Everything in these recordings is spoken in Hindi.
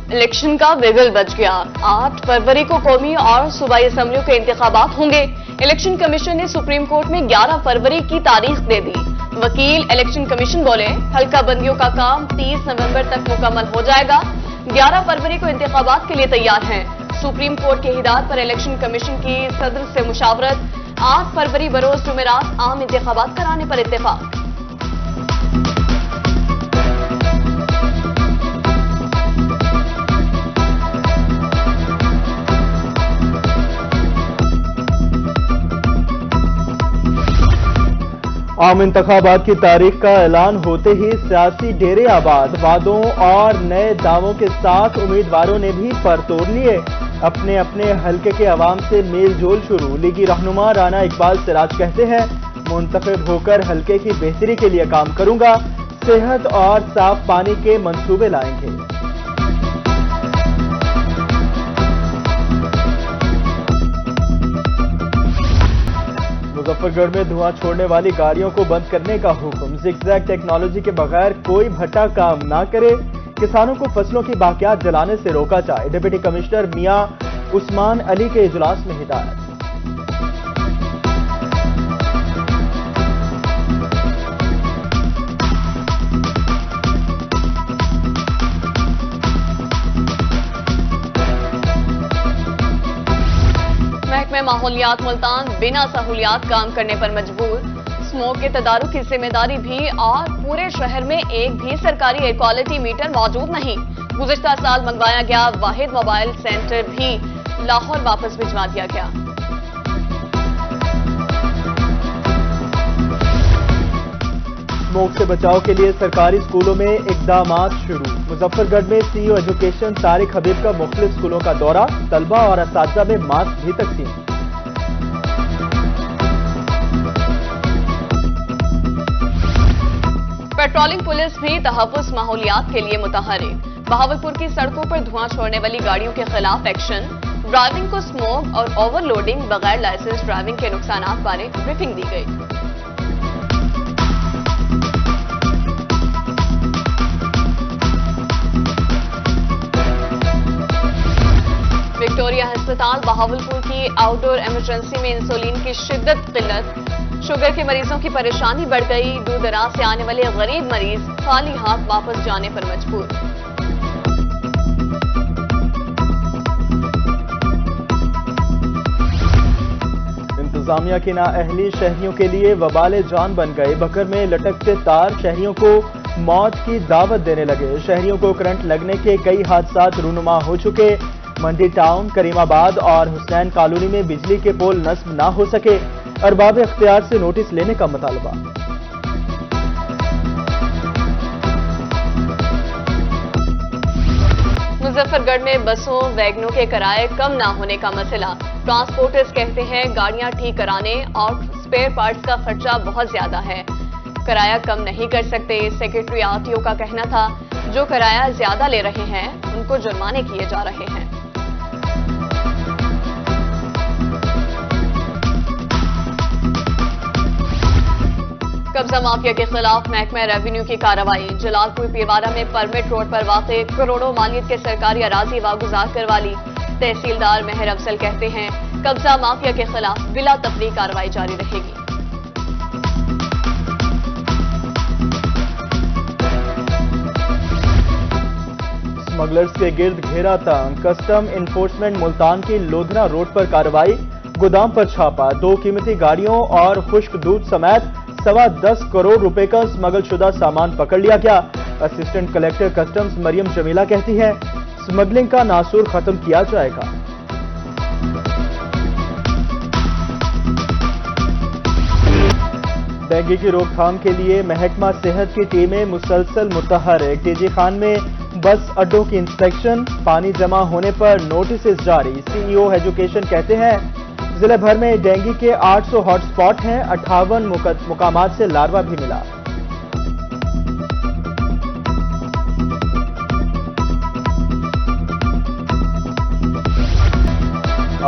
इलेक्शन का बिगुल बज गया। 8 फरवरी को कौमी और सूबाई असेंबलियों के इंतखाबात होंगे। इलेक्शन कमीशन ने सुप्रीम कोर्ट में 11 फरवरी की तारीख दे दी। वकील इलेक्शन कमीशन बोले हल्का बंदियों का काम 30 नवंबर तक मुकम्मल हो जाएगा। 11 फरवरी को इंतखाबात के लिए तैयार हैं। सुप्रीम कोर्ट के हिदायत पर इलेक्शन कमीशन की सदर से मुशावरत। 8 फरवरी बरोज जुमेरात आम इंतखाबात कराने पर इत्तेफाक। आम इंतखाबात की तारीख का ऐलान होते ही सियासी डेरे आबाद। वादों और नए दावों के साथ उम्मीदवारों ने भी पर तोड़ लिए। अपने अपने हलके के अवाम से मेल जोल शुरू। लीगी रहनुमा राना इकबाल सिराज कहते हैं मुंतखब होकर हलके की बेहतरी के लिए काम करूंगा। सेहत और साफ पानी के मंसूबे लाएंगे। मुजफ्फरगढ़ में धुआं छोड़ने वाली गाड़ियों को बंद करने का हुक्म। जिगजैग टेक्नोलॉजी के बगैर कोई भट्टा काम ना करे। किसानों को फसलों की बाकियात जलाने से रोका जाए। डिप्टी कमिश्नर मियां उस्मान अली के इजलास में हिदायत। महकमे माहौलियात मुल्तान बिना सहूलियात काम करने पर मजबूर। स्मोक के तदारुक की जिम्मेदारी भी और पूरे शहर में एक भी सरकारी एयर क्वालिटी मीटर मौजूद नहीं। गुज़िश्ता साल मंगवाया गया वाहिद मोबाइल सेंटर भी लाहौर वापस भिजवा दिया गया। स्मोक से बचाव के लिए सरकारी स्कूलों में इकदामात शुरू। मुजफ्फरगढ़ में सीईओ एजुकेशन तारिक हबीब का मुख्तलिफ स्कूलों का दौरा। तलबा और असातिज़ा में मास्क भी तकसीम। पेट्रोलिंग पुलिस भी तहफ़्फ़ुज़ माहौलियात के लिए मुतहरिक। बहावलपुर की सड़कों पर धुआं छोड़ने वाली गाड़ियों के खिलाफ एक्शन। ड्राइविंग को स्मोक और ओवरलोडिंग बगैर लाइसेंस ड्राइविंग के नुकसानात बारे ब्रीफिंग दी गई। विक्टोरिया अस्पताल बहावलपुर की आउटडोर इमरजेंसी में इंसुलिन की शिद्दत किल्लत। शुगर के मरीजों की परेशानी बढ़ गई। दूर दराज से आने वाले गरीब मरीज खाली हाथ वापस जाने पर मजबूर। इंतजामिया की नाअहली शहरियों के लिए वबाल जान बन गए। बकर में लटकते तार शहरियों को मौत की दावत देने लगे। शहरियों को करंट लगने के कई हादसा रूनुमा हो चुके। मंडी टाउन, करीमाबाद और हुसैन कॉलोनी में बिजली के पोल नस्ब ना हो सके। अरबाब इख्तियार से नोटिस लेने का मुतालबा। मुजफ्फरगढ़ में बसों वैगनों के किराए कम ना होने का मसला। ट्रांसपोर्टर्स कहते हैं गाड़ियां ठीक कराने और स्पेयर पार्ट्स का खर्चा बहुत ज्यादा है, किराया कम नहीं कर सकते। सेक्रेटरी आरटीओ का कहना था जो किराया ज्यादा ले रहे हैं उनको जुर्माने किए जा रहे हैं। कब्जा माफिया के खिलाफ महकमा रेवेन्यू की कार्रवाई। जलालपुर पीरवारा में परमिट रोड पर वाक़े करोड़ों मालियत के सरकारी अराजी वागुजार करवा ली। तहसीलदार मेहर अफजल कहते हैं कब्जा माफिया के खिलाफ बिला तफरीक कार्रवाई जारी रहेगी। स्मगलर्स के गिर्द घेरा तंग। कस्टम इन्फोर्समेंट मुल्तान की लोधरा रोड पर कार्रवाई। गोदाम पर छापा। 2 कीमती गाड़ियों और खुश्क दूध समेत 10.25 करोड़ रुपए का स्मगल शुदा सामान पकड़ लिया गया। Assistant collector customs Mariam Jamila कहती है स्मगलिंग का नासूर खत्म किया जाएगा। डेंगू की रोकथाम के लिए महकमा सेहत की टीमें मुसलसल मुतहरिक। डीजी खान में बस अड्डों की इंस्पेक्शन। पानी जमा होने पर नोटिस जारी। सीईओ एजुकेशन कहते हैं जिले भर में डेंगू के 800 हॉटस्पॉट हैं। 58 मुकामात से लार्वा भी मिला।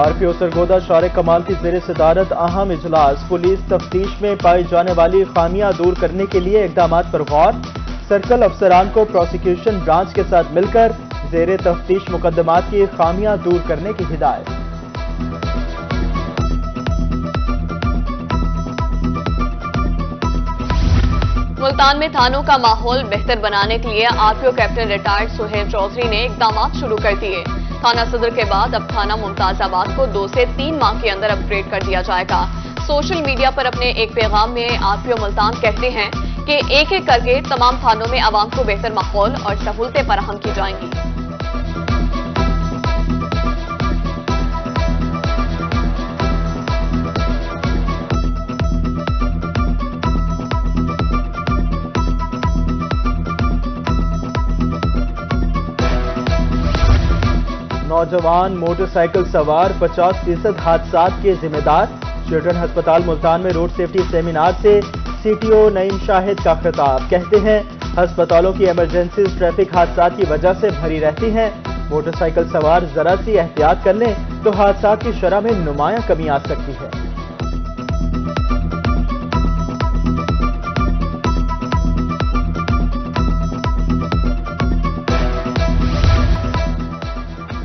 आरपीओ सरगोदा शारे कमाल की ज़ेर सदारत अहम इजलास। पुलिस तफ्तीश में पाई जाने वाली खामियां दूर करने के लिए इकदामात पर गौर। सर्कल अफसरान को प्रोसिक्यूशन ब्रांच के साथ मिलकर जेरे तफ्तीश मुकदमात की खामियां दूर करने की हिदायत। मुल्तान में थानों का माहौल बेहतर बनाने के लिए RPO captain retired Suhail Chaudhry ने इकदाम शुरू कर दिए। थाना सदर के बाद अब थाना मुमताजाबाद को 2 से 3 माह के अंदर अपग्रेड कर दिया जाएगा। सोशल मीडिया पर अपने एक पैगाम में आरपीओ मुल्तान कहते हैं कि एक एक करके तमाम थानों में आवाम को बेहतर माहौल और सहूलतें फराहम की जाएंगी। नौजवान मोटरसाइकिल सवार 50% हादसात के जिम्मेदार। चिल्ड्रन अस्पताल मुल्तान में रोड सेफ्टी सेमिनार से सीटीओ नईम शाहिद का खिताब। कहते हैं अस्पतालों की इमरजेंसी ट्रैफिक हादसात की वजह से भरी रहती हैं। मोटरसाइकिल सवार जरा सी एहतियात कर लें तो हादसात की शरह में नुमायां कमी आ सकती है।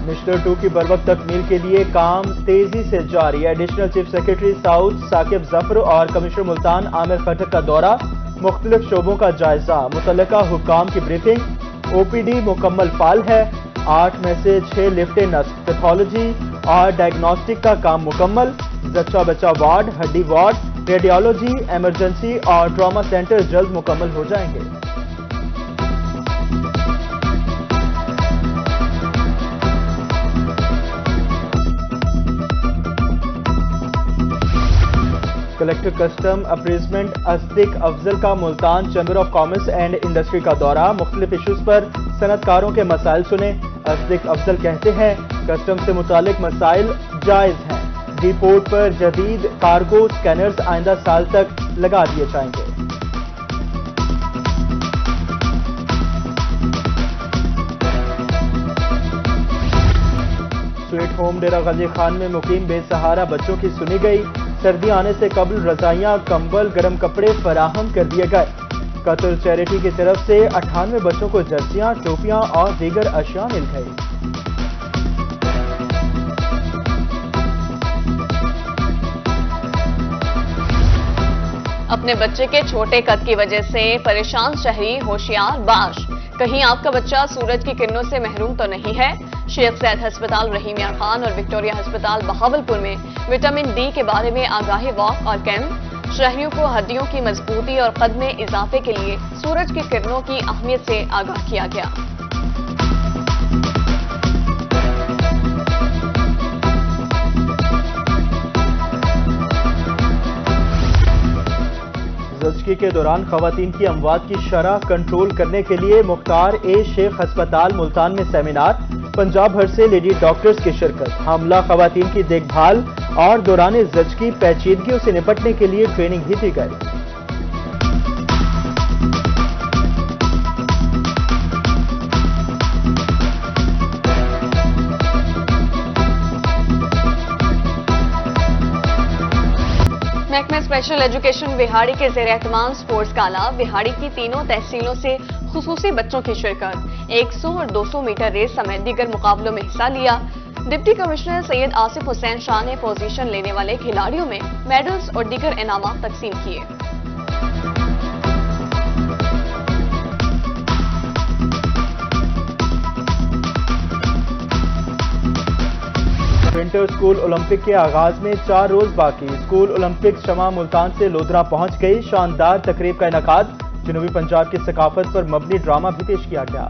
मिस्टर 2 की बरवक्त तकमील के लिए काम तेजी से जारी। Additional chief secretary south Saqib Zafar और कमिश्नर मुल्तान आमिर खटक का दौरा, मुख्तलिफ शोबों का जायजा, मुतल्लिका हुक्काम की ब्रीफिंग। ओपीडी मुकम्मल फाल है। 8 में से 6 लिफ्टें नस्ब, पैथोलॉजी और डायग्नोस्टिक का काम मुकम्मल। जच्चा बच्चा वार्ड, हड्डी वार्ड, रेडियोलॉजी, इमरजेंसी और ट्रॉमा सेंटर जल्द मुकम्मल हो जाएंगे। कलेक्टर कस्टम अप्रेजमेंट अस्दिक अफजल का Multan chamber of commerce and industry का दौरा, मुख्तलिफ इशूज पर सनतकारों के मसाइल सुने। अस्दिक अफजल कहते हैं कस्टम से मुतालिक मसाइल जायज हैं। डिपोर्ट पर जदीद कार्गो स्कैनर्स आइंदा साल तक लगा दिए जाएंगे। स्वीट होम डेरा गाजी खान में मुकीम बेसहारा बच्चों की सुनी गई। सर्दी आने से कबल रजाइयां, कंबल, गर्म कपड़े फराहम कर दिए गए। कतर चैरिटी की तरफ से 98 बच्चों को जर्सियां, टोपियां और दीगर अशिया मिल गई। अपने बच्चे के छोटे कद की वजह से परेशान शहरी होशियार बाश, कहीं आपका बच्चा सूरज की किरणों से महरूम तो नहीं है। शेख सैद अस्पताल रहीम यार खान और विक्टोरिया अस्पताल बहावलपुर में विटामिन डी के बारे में आगाही वॉक और कैंप। शहरियों को हड्डियों की मजबूती और कद में इजाफे के लिए सूरज की किरणों की अहमियत से आगाह किया गया। ज़चगी के दौरान खवातीन की अमवात की शरह कंट्रोल करने के लिए मुख्तार ए शेख अस्पताल मुल्तान में सेमिनार। पंजाब भर से लेडी डॉक्टर्स की शिरकत। हमला खवातीन की देखभाल और दौरान ज़चगी पेचीदगियों से निपटने के लिए ट्रेनिंग भी दी गई। महकमा स्पेशल एजुकेशन बिहाड़ी के ज़ेर एहतमाम स्पोर्ट्स गाला, बिहाड़ी की तीनों तहसीलों से खुसूसी बच्चों की शिरकत। 100 और 200 मीटर रेस समेत दीगर मुकाबलों में हिस्सा लिया। डिप्टी कमिश्नर सैयद आसिफ हुसैन शाह ने पोजीशन लेने वाले खिलाड़ियों में मेडल्स और दीगर इनामात तकसीम किए। विंटर स्कूल ओलंपिक के आगाज में 4 रोज बाकी। स्कूल ओलंपिक शमा मुल्तान से लोधरा पहुंच गई। शानदार तकरीब का इनेकाद। जनूबी पंजाब की सकाफत पर मबनी ड्रामा भी पेश किया गया।